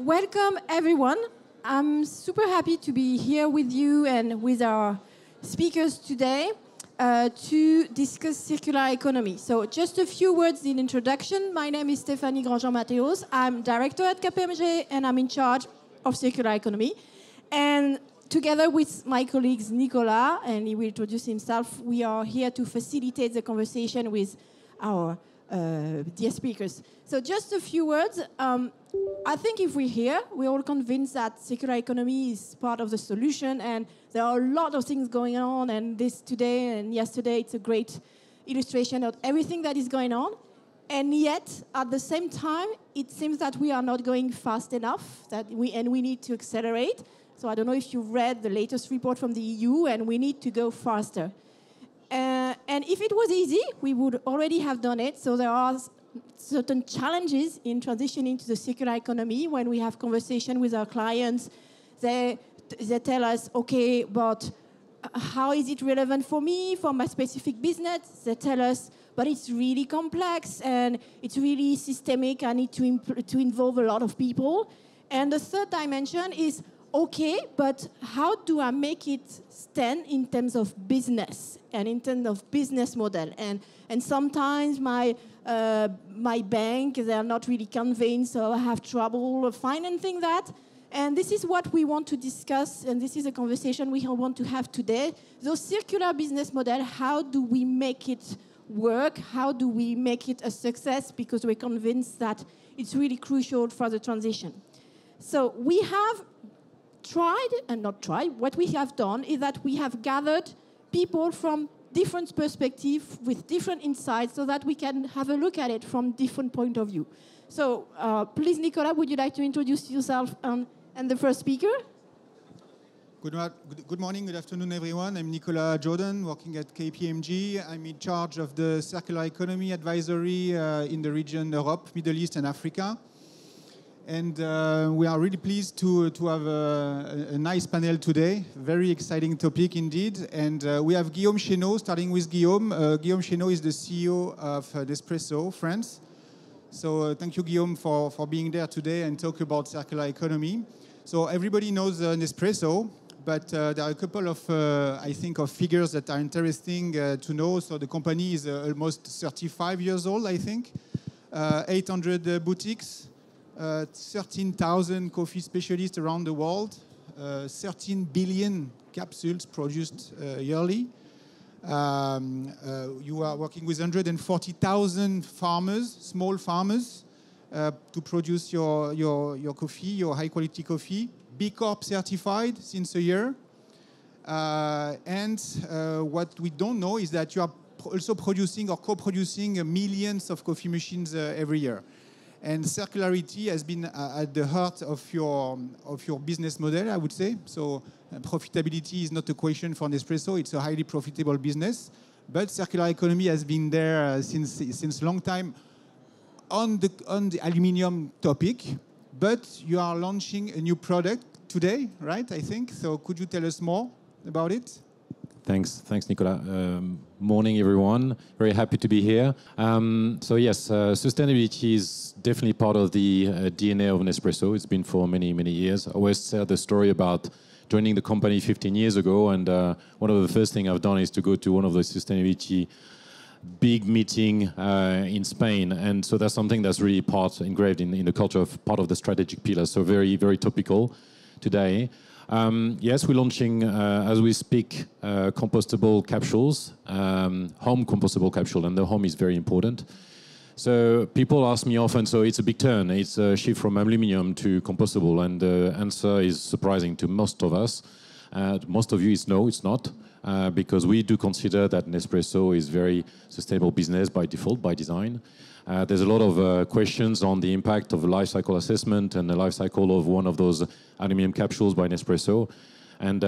welcome everyone. I'm super happy to be here with you and with our speakers today to discuss circular economy. So just a few words in introduction. My name is Stéphanie Grandjean Matéos. I'm director at KPMG and I'm in charge of circular economy. And together with my colleagues Nicola, and he will introduce himself, we are here to facilitate the conversation with our dear speakers. So just a few words. I think if we're here, we're all convinced that circular economy is part of the solution, and there are a lot of things going on, and this today and yesterday, it's a great illustration of everything that is going on. And yet, at the same time, it seems that we are not going fast enough, and we need to accelerate. So I don't know if you've read the latest report from the EU, and we need to go faster. And if it was easy, we would already have done it. So there are certain challenges in transitioning to the circular economy. When we have conversation with our clients, they tell us, okay, but how is it relevant for me, for my specific business? They tell us, but it's really complex and it's really systemic. I need to involve a lot of people. And the third dimension is, okay, but how do I make it stand in terms of business and in terms of business model? And sometimes my bank, they are not really convinced, so I have trouble financing that. And this is what we want to discuss, and this is a conversation we want to have today. The circular business model, how do we make it work? How do we make it a success? Because we're convinced that it's really crucial for the transition. So we have what we have done is that we have gathered people from different perspectives with different insights so that we can have a look at it from different point of view. So please, Nicola, would you like to introduce yourself and the first speaker? Good morning, good afternoon, everyone. I'm Nicolas Jourdain, working at KPMG. I'm in charge of the circular economy advisory in the region Europe, Middle East, and Africa. And we are really pleased to have a nice panel today. Very exciting topic indeed. And we have Guillaume Chesneau, starting with Guillaume. Guillaume Chesneau is the CEO of Nespresso France. So thank you, Guillaume, for being there today and talk about circular economy. So everybody knows Nespresso, but there are a couple of, I think, of figures that are interesting to know. So the company is almost 35 years old, I think. 800 boutiques. 13,000 coffee specialists around the world, 13 billion capsules produced yearly. You are working with 140,000 farmers, small farmers, to produce your coffee, your high-quality coffee. B Corp certified since a year. And what we don't know is that you are also producing or co-producing millions of coffee machines every year. And circularity has been at the heart of your business model, I would say. So profitability is not a question for Nespresso. It's a highly profitable business. But circular economy has been there since long time on the aluminium topic. But you are launching a new product today, right, I think? So could you tell us more about it? Thanks, Nicolas. Morning, everyone. Very happy to be here. So yes, sustainability is definitely part of the DNA of Nespresso. It's been for many, many years. I always tell the story about joining the company 15 years ago, and one of the first things I've done is to go to one of the sustainability big meeting in Spain, and so that's something that's really engraved in the culture of part of the strategic pillar. So very, very topical today. Yes, we're launching, as we speak, compostable capsules, home compostable capsule, and the home is very important. So people ask me often, so it's a big turn, it's a shift from aluminium to compostable, and the answer is surprising to most of us. Most of you is no, it's not, because we do consider that Nespresso is very sustainable business by default, by design. There's a lot of questions on the impact of the life cycle assessment and the life cycle of one of those aluminum capsules by Nespresso. And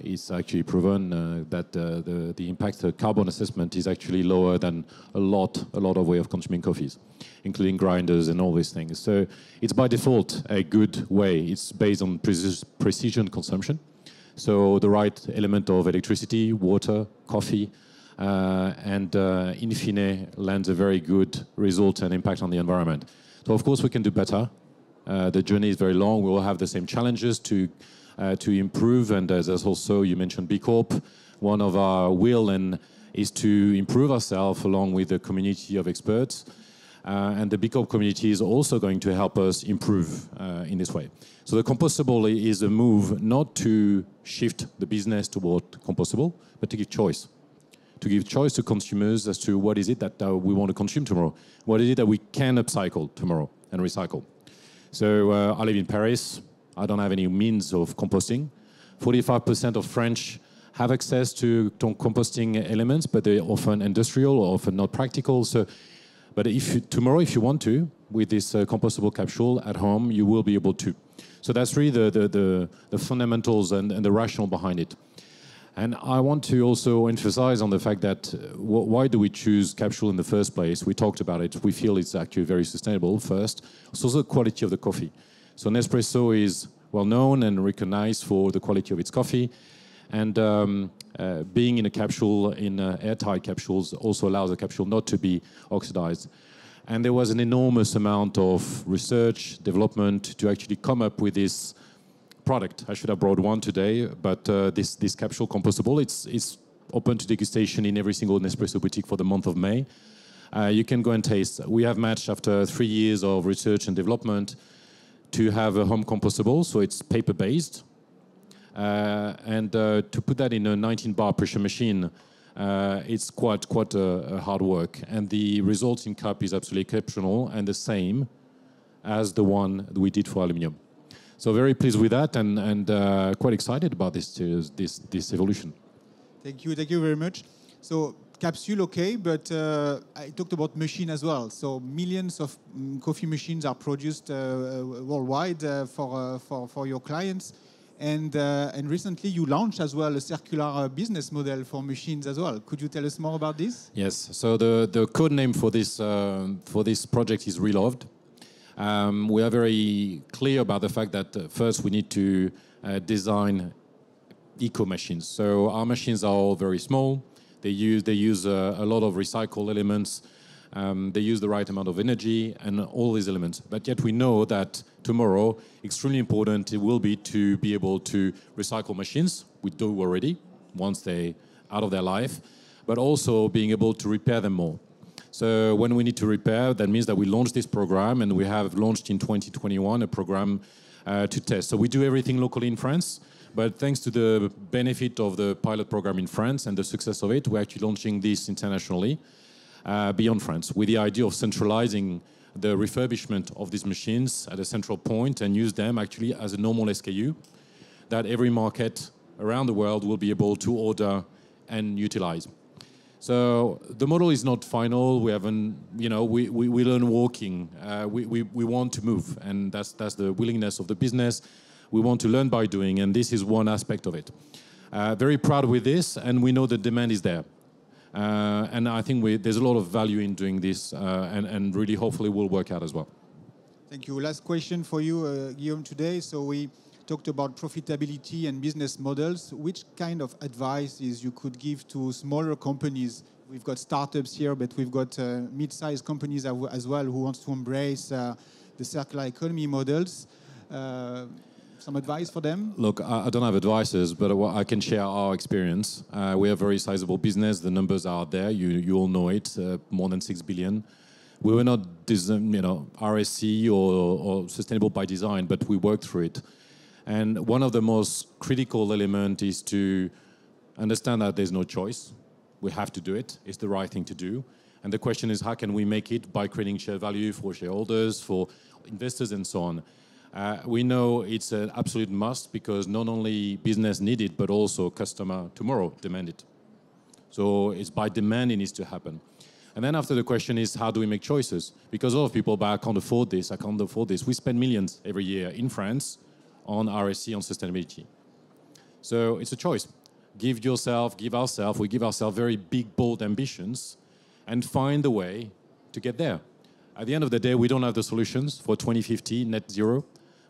it's actually proven that the impact of carbon assessment is actually lower than a lot of way of consuming coffees, including grinders and all these things. So it's by default a good way. It's based on precision consumption. So the right element of electricity, water, coffee, and in fine lands a very good result and impact on the environment. So of course we can do better, The journey is very long. We all have the same challenges to improve, and there's also, you mentioned B Corp. One of our will and is to improve ourselves along with the community of experts. And the B Corp community is also going to help us improve in this way. So the compostable is a move not to shift the business toward compostable, but to give choice. To give choice to consumers as to what is it that we want to consume tomorrow. What is it that we can upcycle tomorrow and recycle. So I live in Paris. I don't have any means of composting. 45% of French have access to composting elements, but they're often industrial or often not practical. So, but tomorrow, if you want to, with this compostable capsule at home, you will be able to. So that's really the fundamentals and the rationale behind it. And I want to also emphasize on the fact that why do we choose capsule in the first place? We talked about it. We feel it's actually very sustainable first. It's also the quality of the coffee. So Nespresso is well known and recognized for the quality of its coffee. And being in a capsule, in airtight capsules, also allows the capsule not to be oxidized. And there was an enormous amount of research, development to actually come up with this product. I should have brought one today, but this capsule compostable, it's open to degustation in every single Nespresso boutique for the month of May. You can go and taste. We have matched after 3 years of research and development to have a home compostable, so it's paper-based. And to put that in a 19-bar pressure machine, it's quite a hard work. And the resulting cup is absolutely exceptional and the same as the one that we did for aluminium. So very pleased with that and quite excited about this evolution. Thank you very much. So capsule, okay, but I talked about machine as well. So millions of coffee machines are produced worldwide for your clients. And recently you launched as well a circular business model for machines as well. Could you tell us more about this? Yes. So the code name for this project is Reloved. We are very clear about the fact that first we need to design eco machines. So our machines are all very small. They use a lot of recycled elements. They use the right amount of energy and all these elements. But yet we know that tomorrow, extremely important it will be to be able to recycle machines. We do already, once they're out of their life, but also being able to repair them more. So when we need to repair, that means that we launch this program, and we have launched in 2021 a program to test. So we do everything locally in France, but thanks to the benefit of the pilot program in France and the success of it, we're actually launching this internationally. Beyond France, with the idea of centralizing the refurbishment of these machines at a central point and use them actually as a normal SKU that every market around the world will be able to order and utilize. So the model is not final. We haven't, we learn walking. We want to move, and that's the willingness of the business. We want to learn by doing, and this is one aspect of it. Very proud with this, and we know the demand is there. And I think there's a lot of value in doing this, and really hopefully will work out as well. Thank you. Last question for you, Guillaume, today. So we talked about profitability and business models. Which kind of advices you could give to smaller companies? We've got startups here, but we've got mid-sized companies as well who want to embrace the circular economy models. Some advice for them? Look, I don't have advices, but I can share our experience. We have a very sizable business. The numbers are there. You all know it, more than 6 billion. We were not RSC or sustainable by design, but we worked through it. And one of the most critical elements is to understand that there's no choice. We have to do it. It's the right thing to do. And the question is, how can we make it by creating share value for shareholders, for investors, and so on? We know it's an absolute must because not only business need it, but also customer tomorrow demand it. So it's by demand it needs to happen. And then after the question is, how do we make choices? Because a lot of people, but I can't afford this, I can't afford this. We spend millions every year in France on RSC, on sustainability. So it's a choice. We give ourselves very big, bold ambitions and find the way to get there. At the end of the day, we don't have the solutions for 2050 net zero.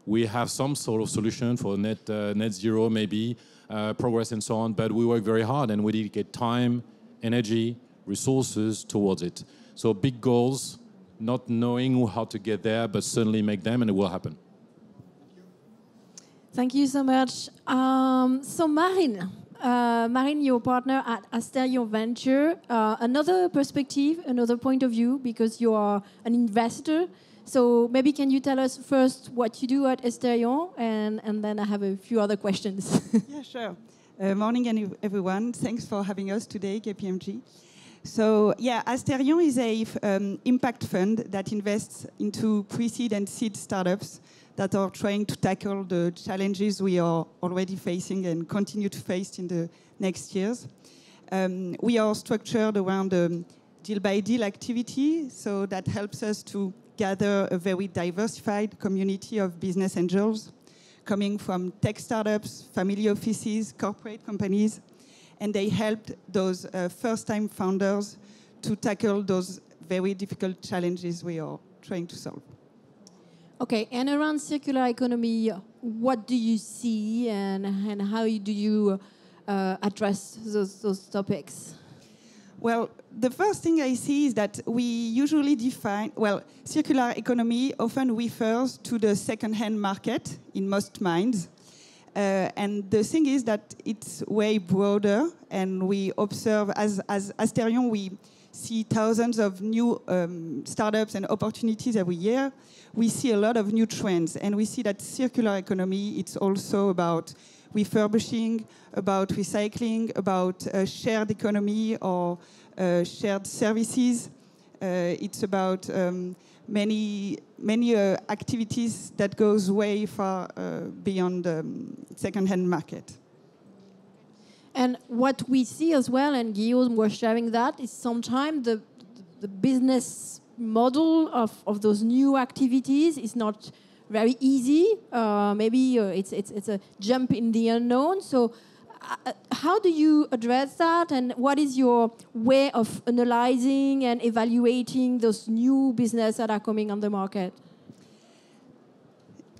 We have some sort of solution for net zero, maybe progress and so on, but we work very hard and we dedicate time, energy, resources towards it. So big goals, not knowing how to get there, but certainly make them, and it will happen. Thank you so much. So Marine, your partner at Asterion Venture, another perspective, another point of view, because you are an investor. So maybe can you tell us first what you do at Asterion, and then I have a few other questions. Yeah, sure. Morning, everyone. Thanks for having us today, KPMG. So, yeah, Asterion is a impact fund that invests into pre-seed and seed startups that are trying to tackle the challenges we are already facing and continue to face in the next years. We are structured around deal-by-deal activity, so that helps us to gather a very diversified community of business angels coming from tech startups, family offices, corporate companies, and they helped those first-time founders to tackle those very difficult challenges we are trying to solve. Okay, and around circular economy, what do you see and how do you address those topics? Well, the first thing I see is that we usually define, circular economy often refers to the second-hand market in most minds. And the thing is that it's way broader, and we observe, as Asterion, we see thousands of new startups and opportunities every year. We see a lot of new trends, and we see that circular economy, it's also about refurbishing, about recycling, about shared economy or shared services. It's about many activities that goes way far beyond the second-hand market. And what we see as well, and Guillaume was sharing that, is sometimes the business model of those new activities is not very easy. Maybe it's a jump in the unknown. So how do you address that, and what is your way of analyzing and evaluating those new business that are coming on the market?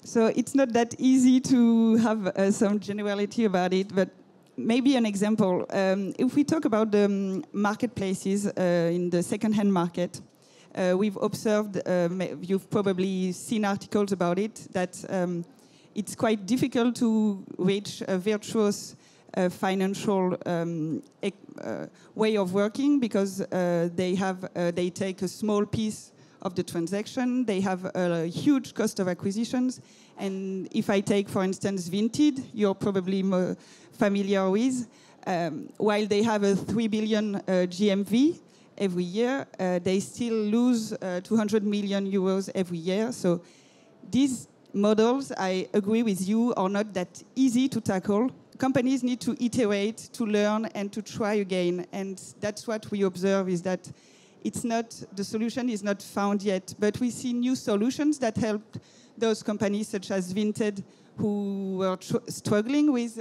So it's not that easy to have some generality about it, but maybe an example. If we talk about the marketplaces in the second-hand market, we've observed, you've probably seen articles about it, that it's quite difficult to reach a virtuous financial way of working, because they take a small piece of the transaction. They have a huge cost of acquisitions. And if I take, for instance, Vinted, you're probably familiar with, while they have a 3 billion GMV every year, they still lose 200 million euros every year. So these models, I agree with you, are not that easy to tackle. Companies need to iterate, to learn, and to try again. And that's what we observe, is that the solution is not found yet. But we see new solutions that help those companies, such as Vinted, who were struggling with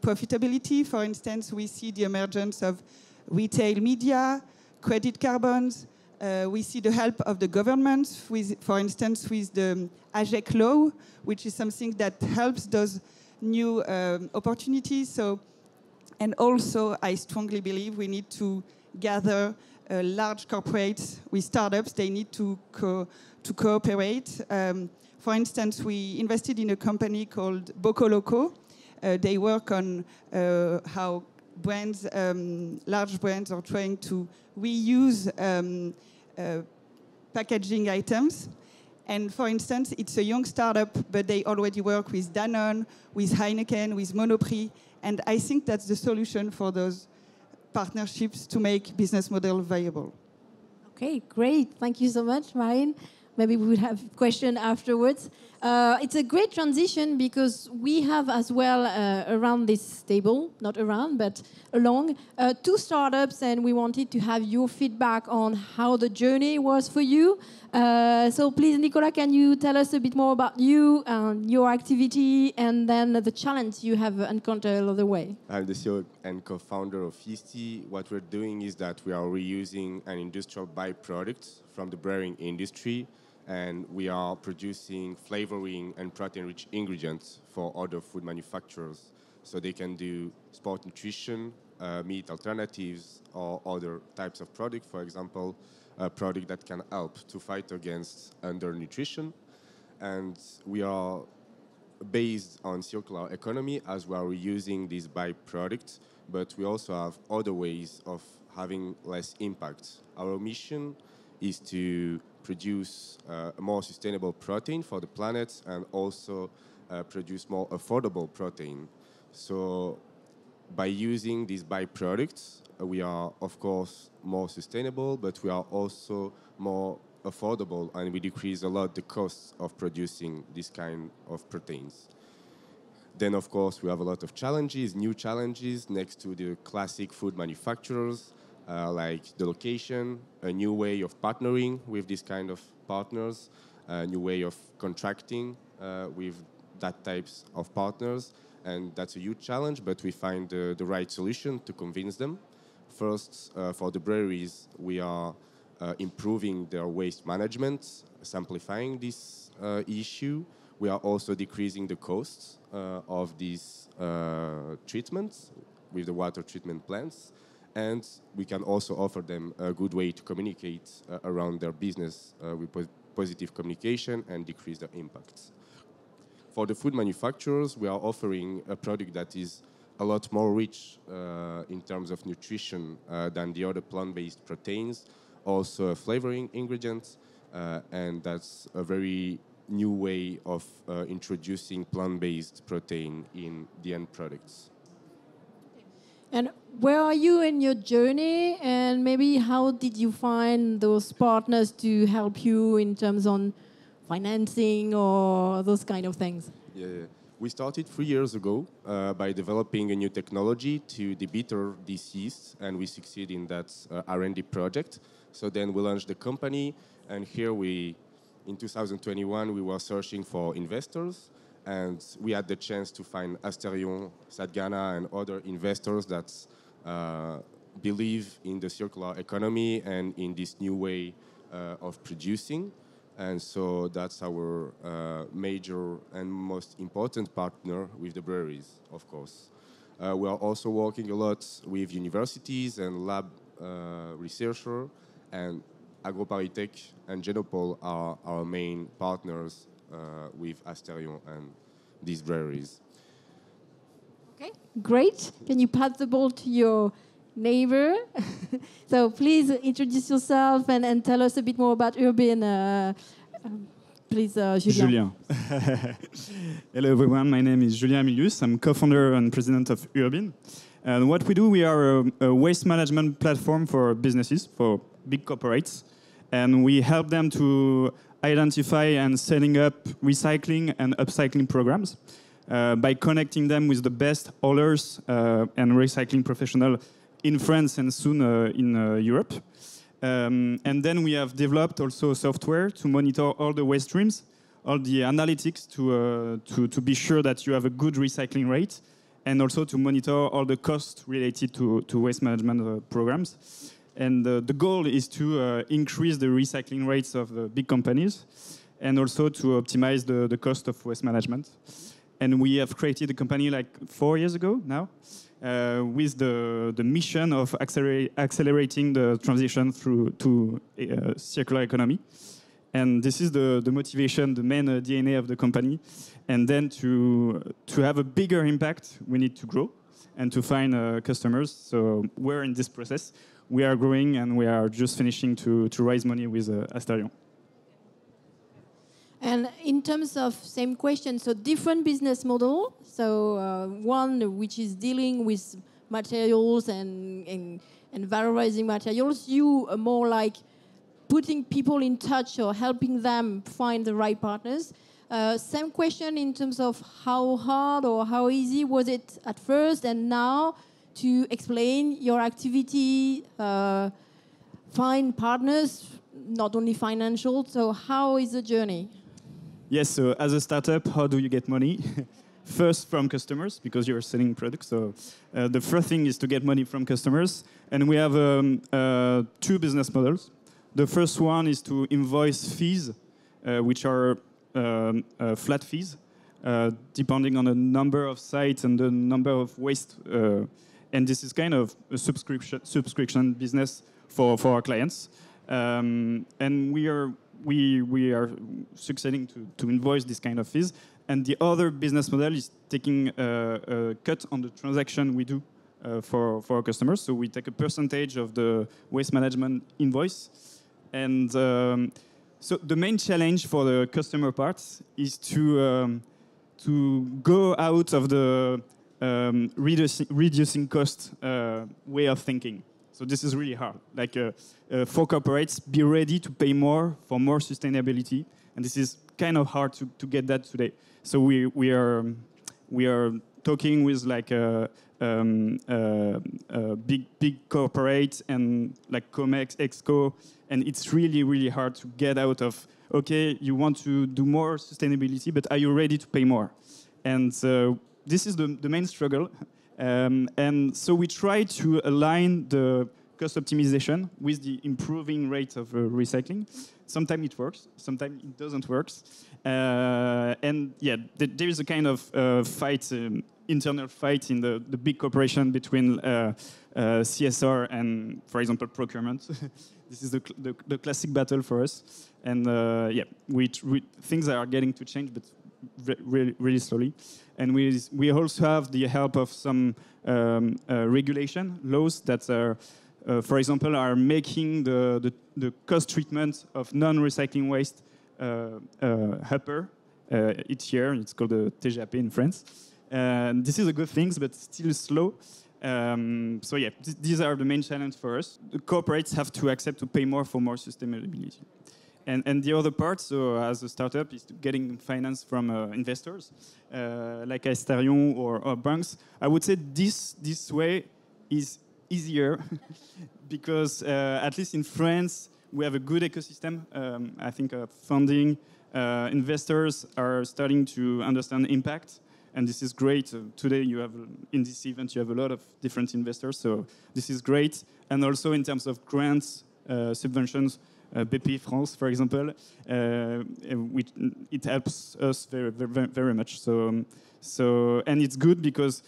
profitability. For instance, we see the emergence of retail media, credit carbons. We see the help of the government, for instance, with the avec law, which is something that helps those new opportunities. So, and also, I strongly believe we need to gather large corporates with startups. They need to cooperate. For instance, we invested in a company called Bocoloco. They work on how brands, large brands, are trying to reuse packaging items. And for instance, it's a young startup, but they already work with Danone, with Heineken, with Monoprix. And I think that's the solution for those partnerships to make business model viable. Okay, great. Thank you so much, Marine. Maybe we will have a question afterwards. It's a great transition, because we have as well around this table, not around, but along, two startups, and we wanted to have your feedback on how the journey was for you. So please, Nicolas, can you tell us a bit more about you, your activity, and then the challenge you have encountered along the way? I'm the CEO and co-founder of Yeasty. What we're doing is that we are reusing an industrial byproduct from the brewing industry, and we are producing flavoring and protein-rich ingredients for other food manufacturers. So they can do sport nutrition, meat alternatives, or other types of products. For example, product that can help to fight against undernutrition. And we are based on circular economy as we are reusing these byproducts, but we also have other ways of having less impact. Our mission is to produce a more sustainable protein for the planet and also produce more affordable protein. So by using these byproducts, we are, of course, more sustainable, but we are also more affordable, and we decrease a lot the costs of producing this kind of proteins. Then, of course, we have a lot of challenges, new challenges next to the classic food manufacturers, like the location, a new way of partnering with this kind of partners, a new way of contracting with that types of partners. And that's a huge challenge, but we find the right solution to convince them. First, for the breweries, we are improving their waste management, simplifying this issue. We are also decreasing the costs of these treatments with the water treatment plants. And we can also offer them a good way to communicate around their business with positive communication and decrease their impacts. For the food manufacturers, we are offering a product that is a lot more rich in terms of nutrition than the other plant-based proteins, also a flavoring ingredient, and that's a very new way of introducing plant-based protein in the end products. And where are you in your journey, and maybe how did you find those partners to help you in terms on financing or those kind of things? Yeah. We started 3 years ago by developing a new technology to debitter these yeasts, and we succeed in that R&D project. So then we launched the company, and here in 2021, we were searching for investors, and we had the chance to find Asterion, Sadgana, and other investors that believe in the circular economy and in this new way of producing. And so that's our major and most important partner with the breweries, of course. We are also working a lot with universities and lab researchers, and AgroParisTech and Genopol are our main partners with Asterion and these breweries. Okay, great. Can you pass the ball to your neighbor? So please introduce yourself and tell us a bit more about Urbyn. Please, Julien. Hello, everyone. My name is Julien Hamilius. I'm co-founder and president of Urbyn. And what we do, we are a waste management platform for businesses, for big corporates. And we help them to identify and setting up recycling and upcycling programs by connecting them with the best haulers and recycling professionals in France and soon in Europe. And then we have developed also software to monitor all the waste streams, all the analytics to be sure that you have a good recycling rate, and also to monitor all the costs related to waste management programs. And the goal is to increase the recycling rates of the big companies and also to optimize the cost of waste management. And we have created a company like 4 years ago now with the mission of accelerating the transition to circular economy. And this is the motivation, the main DNA of the company. And then to have a bigger impact, we need to grow and to find customers. So we're in this process. We are growing, and we are just finishing to raise money with Asterion. And in terms of same question, so different business model. So one which is dealing with materials and valorizing materials. You are more like putting people in touch or helping them find the right partners. Same question in terms of how hard or how easy was it at first and now to explain your activity, find partners, not only financial. So how is the journey? Yes, so as a startup, how do you get money? First from customers, because you're selling products. So the first thing is to get money from customers. And we have 2 business models. The first one is to invoice fees, which are flat fees, depending on the number of sites and the number of waste. And this is kind of a subscription business for our clients. And we are succeeding to invoice this kind of fees. And the other business model is taking a cut on the transaction we do for our customers. So we take a percentage of the waste management invoice. And so the main challenge for the customer part is to go out of the reducing cost way of thinking. So this is really hard. Like for corporates, be ready to pay more for more sustainability, and this is kind of hard to get that today. So we are talking with like big corporate and like Comex, Exco, and it's really hard to get out of, okay, you want to do more sustainability, but are you ready to pay more? And this is the main struggle. And so we try to align the cost optimization with the improving rate of recycling. Sometimes it works, sometimes it doesn't work. And yeah, there is a kind of fight, internal fight in the big corporation between CSR and, for example, procurement. This is the classic battle for us. And yeah, things are getting to change, but really slowly. And we also have the help of some regulation laws that are, for example, are making the cost treatment of non-recycling waste upper each year. It's called the TGAP in France. And this is a good thing, but still slow. So yeah, these are the main challenge for us. The corporates have to accept to pay more for more sustainability. And the other part, so as a startup, is getting finance from investors, like Asterion or banks. I would say this way is easier because at least in France, we have a good ecosystem. I think funding, investors are starting to understand impact. And this is great. Today, you have in this event, you have a lot of different investors. So this is great. And also in terms of grants, subventions, BP France, for example, it helps us very much. So and it's good because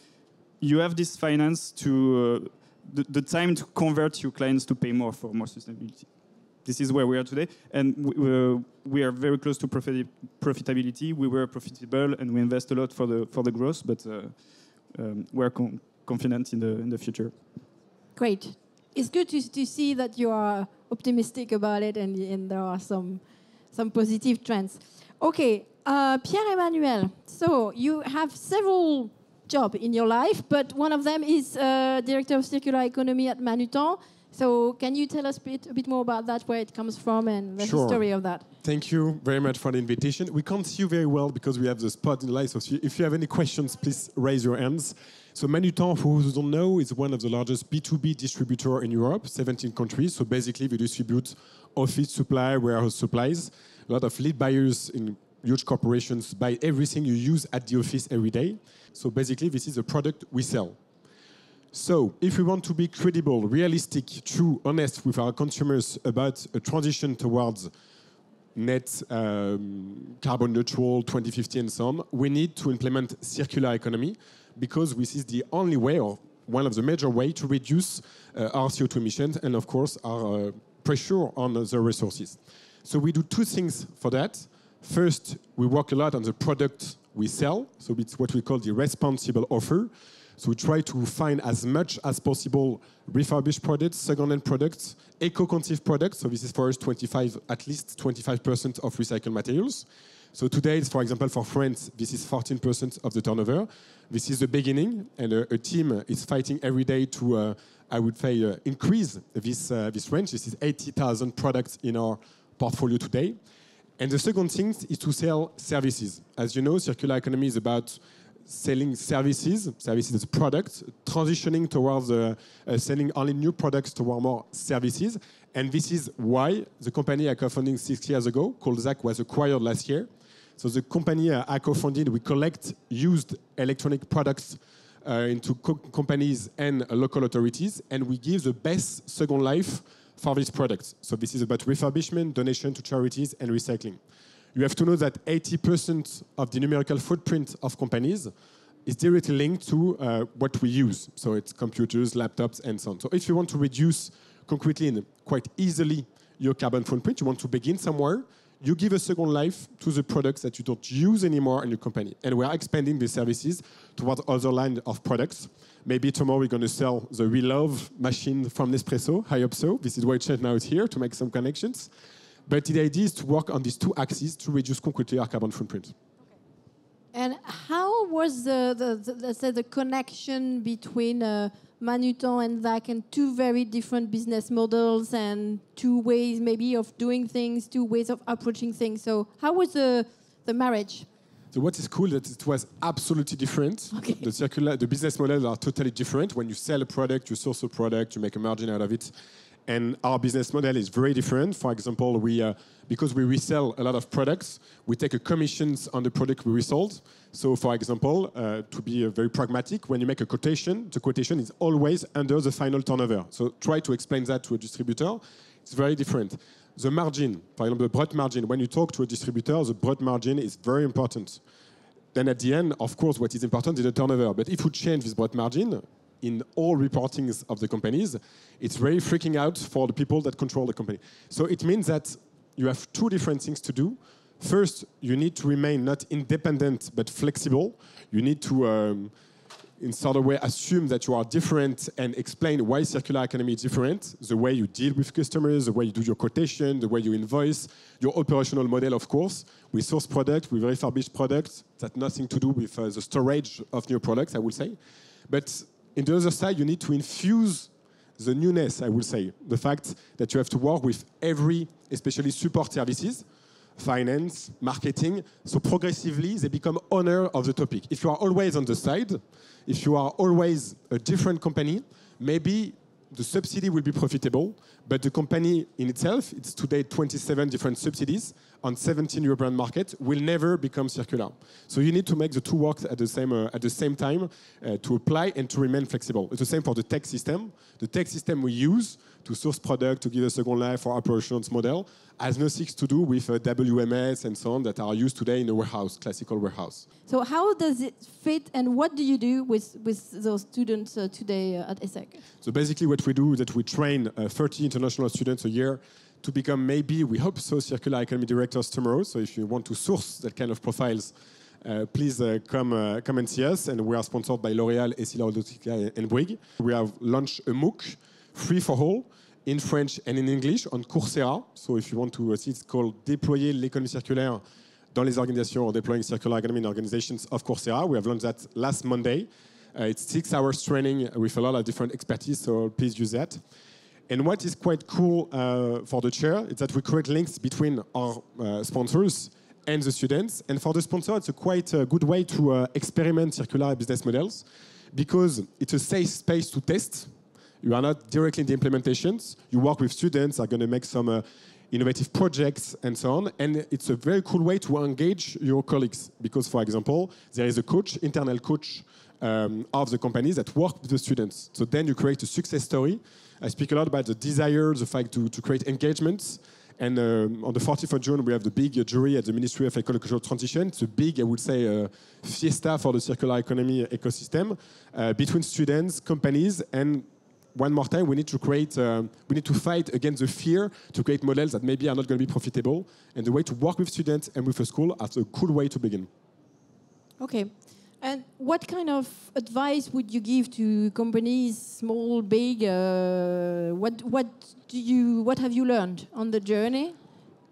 you have this finance to the time to convert your clients to pay more for more sustainability. This is where we are today, and we are very close to profitability. We were profitable, and we invest a lot for the growth, but we're confident in the future. Great. It's good to see that you are optimistic about it and there are some positive trends. Okay, Pierre-Emmanuel, so you have several jobs in your life, but one of them is Director of Circular Economy at Manutan. So can you tell us a bit more about that, where it comes from and the history of that? Thank you very much for the invitation. We can't see you very well because we have the spot in the light, so if you have any questions, please raise your hands. So Manutan, for those who don't know, is one of the largest B2B distributor in Europe, 17 countries. So basically, we distribute office supply, warehouse supplies. A lot of lead buyers in huge corporations buy everything you use at the office every day. So basically, this is a product we sell. So if we want to be credible, realistic, true, honest with our consumers about a transition towards net carbon neutral 2050 and so on, we need to implement circular economy, because this is the only way, or one of the major ways, to reduce our CO2 emissions and, of course, our pressure on the resources. So we do two things for that. First, we work a lot on the product we sell. So it's what we call the responsible offer. So we try to find as much as possible refurbished products, second-hand products, eco-conscious products. So this is for us at least 25% of recycled materials. So today, for example, for France, this is 14% of the turnover. This is the beginning, and a team is fighting every day to, I would say, increase this range. This is 80,000 products in our portfolio today. And the second thing is to sell services. As you know, circular economy is about selling services as products, transitioning towards selling only new products toward more services. And this is why the company I co-founded 6 years ago, called ZAC, was acquired last year. So the company I co-founded, we collect used electronic products into companies and local authorities, and we give the best second life for these products. So this is about refurbishment, donation to charities, and recycling. You have to know that 80% of the numerical footprint of companies is directly linked to what we use. So it's computers, laptops, and so on. So if you want to reduce concretely and quite easily your carbon footprint. You want to begin somewhere. You give a second life to the products that you don't use anymore in your company. And we are expanding the services towards other line of products. Maybe tomorrow we're going to sell the We Love machine from Nespresso. I hope so. This is why ChangeNOW is here, to make some connections. But the idea is to work on these two axes to reduce concretely our carbon footprint. And how was let's say the connection between Manutan and DAC and two very different business models and two ways maybe of doing things, two ways of approaching things? So how was the marriage? So what is cool that it was absolutely different. Okay. The business models are totally different. When you sell a product, you source a product, you make a margin out of it. And our business model is very different. For example, because we resell a lot of products, we take a commissions on the product we resold. So for example, to be very pragmatic, when you make a quotation, the quotation is always under the final turnover. So try to explain that to a distributor. It's very different. The margin, for example, the broad margin, when you talk to a distributor, the broad margin is very important. Then at the end, of course, what is important is the turnover. But if you change this broad margin, in all reportings of the companies, it's very freaking out for the people that control the company. So it means that you have two different things to do. First, you need to remain not independent, but flexible. You need to, in sort of way, assume that you are different and explain why circular economy is different. The way you deal with customers, the way you do your quotation, the way you invoice, your operational model, of course. We source products, we refurbish products. That nothing to do with the storage of new products, I would say. But in the other side, you need to infuse the newness, I would say. The fact that you have to work with every, especially support services, finance, marketing. So progressively, they become owner of the topic. If you are always on the side, if you are always a different company, maybe the subsidy will be profitable, but the company in itself, it's today 27 different subsidies on 17 European markets, will never become circular. So you need to make the two work at the same time to apply and to remain flexible. It's the same for the tech system. The tech system we use to source product, to give a second life for operations model, has nothing to do with WMS and so on that are used today in a warehouse, classical warehouse. So how does it fit, and what do you do with those students today at ESSEC? So basically what we do is that we train 30 international students a year to become, maybe, we hope so, circular economy directors tomorrow. So if you want to source that kind of profiles, please come and see us. And we are sponsored by L'Oréal, Essilor and Bouygues. We have launched a MOOC, free for all, in French and in English, on Coursera. So if you want to see, it's called Déployer l'économie circulaire dans les organisations, or Deploying Circular Economy in Organizations of Coursera. We have launched that last Monday. It's 6 hours training with a lot of different expertise, so please use that. And what is quite cool for the chair is that we create links between our sponsors and the students. And for the sponsor, it's a quite good way to experiment circular business models, because it's a safe space to test. You are not directly in the implementations. You work with students, are going to make some innovative projects and so on. And it's a very cool way to engage your colleagues. Because, for example, there is a coach, internal coach of the companies that work with the students. So then you create a success story. I speak a lot about the desire, the fact to create engagements. And on the 40th of June, we have the big jury at the Ministry of Ecological Transition. It's a big, I would say, fiesta for the circular economy ecosystem between students, companies, and one more time, we need to fight against the fear to create models that maybe are not going to be profitable. And the way to work with students and with a school is a cool way to begin. Okay. And what kind of advice would you give to companies, small, big? What have you learned on the journey?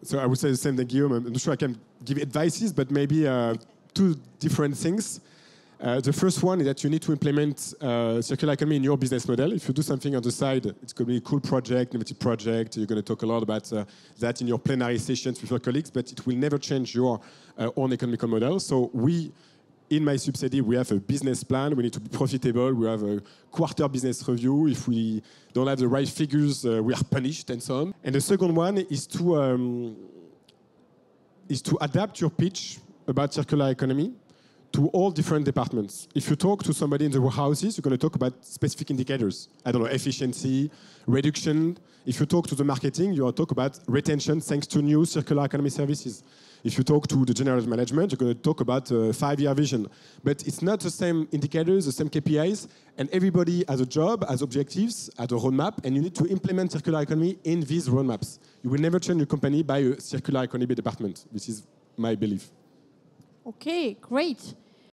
So I would say the same thing, Guillaume. I'm not sure I can give advices, but maybe two different things. The first one is that you need to implement circular economy in your business model. If you do something on the side, it's going to be a cool project, innovative project. You're going to talk a lot about that in your plenary sessions with your colleagues, but it will never change your own economical model. So in my subsidy, we have a business plan. We need to be profitable. We have a quarter business review. If we don't have the right figures, we are punished and so on. And the second one is to adapt your pitch about circular economy to all different departments. If you talk to somebody in the warehouses, you're going to talk about specific indicators. I don't know, efficiency, reduction. If you talk to the marketing, you're going to talk about retention thanks to new circular economy services. If you talk to the general management, you're going to talk about 5-year vision. But it's not the same indicators, the same KPIs, and everybody has a job, has objectives, has a roadmap, and you need to implement circular economy in these roadmaps. You will never change your company by a circular economy department. This is my belief. Okay, great.